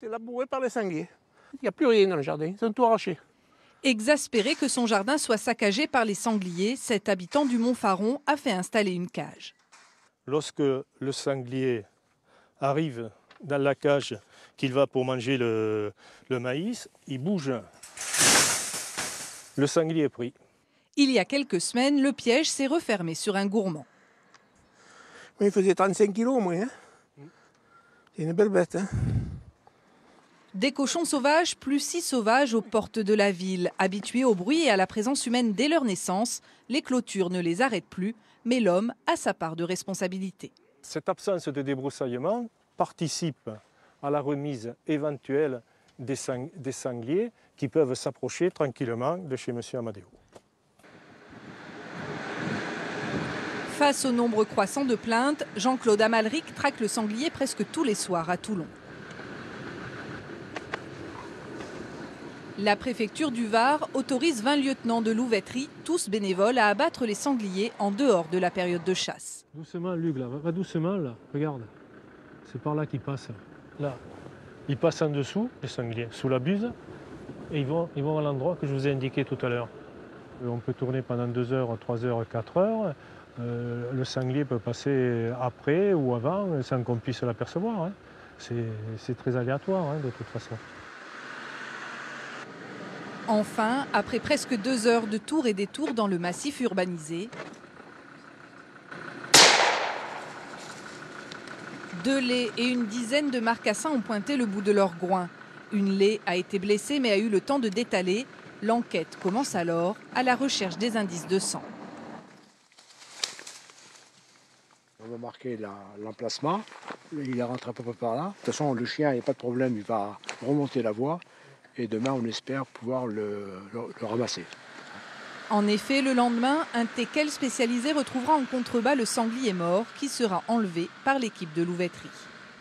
C'est labouré par les sangliers. Il n'y a plus rien dans le jardin, ils ont tout arraché. Exaspéré que son jardin soit saccagé par les sangliers, cet habitant du Mont-Faron a fait installer une cage. Lorsque le sanglier arrive dans la cage qu'il va pour manger le maïs, il bouge. Le sanglier est pris. Il y a quelques semaines, le piège s'est refermé sur un gourmand. Mais il faisait 35 kilos au moins. Hein. C'est une belle bête. Hein. Des cochons sauvages, plus si sauvages aux portes de la ville. Habitués au bruit et à la présence humaine dès leur naissance, les clôtures ne les arrêtent plus, mais l'homme a sa part de responsabilité. Cette absence de débroussaillement participe à la remise éventuelle des sangliers qui peuvent s'approcher tranquillement de chez M. Amadeo. Face au nombre croissant de plaintes, Jean-Claude Amalric traque le sanglier presque tous les soirs à Toulon. La préfecture du Var autorise 20 lieutenants de louveterie, tous bénévoles, à abattre les sangliers en dehors de la période de chasse. Doucement, Luc, là, va doucement, là. Regarde. C'est par là qu'ils passent. Là. Ils passent en dessous, les sangliers, sous la buse, et ils vont à l'endroit que je vous ai indiqué tout à l'heure. On peut tourner pendant 2 heures, 3 heures, 4 heures. Le sanglier peut passer après ou avant sans qu'on puisse l'apercevoir. Hein. C'est très aléatoire, hein, de toute façon. Enfin, après presque 2 heures de tour et détour dans le massif urbanisé, 2 laits et une dizaine de marcassins ont pointé le bout de leur groin. Une laie a été blessée mais a eu le temps de détaler. L'enquête commence alors à la recherche des indices de sang. On va marquer l'emplacement. Il est rentré à peu près par là. De toute façon, le chien, il n'y a pas de problème, il va remonter la voie. Et demain, on espère pouvoir le ramasser. En effet, le lendemain, un teckel spécialisé retrouvera en contrebas le sanglier mort qui sera enlevé par l'équipe de louveterie.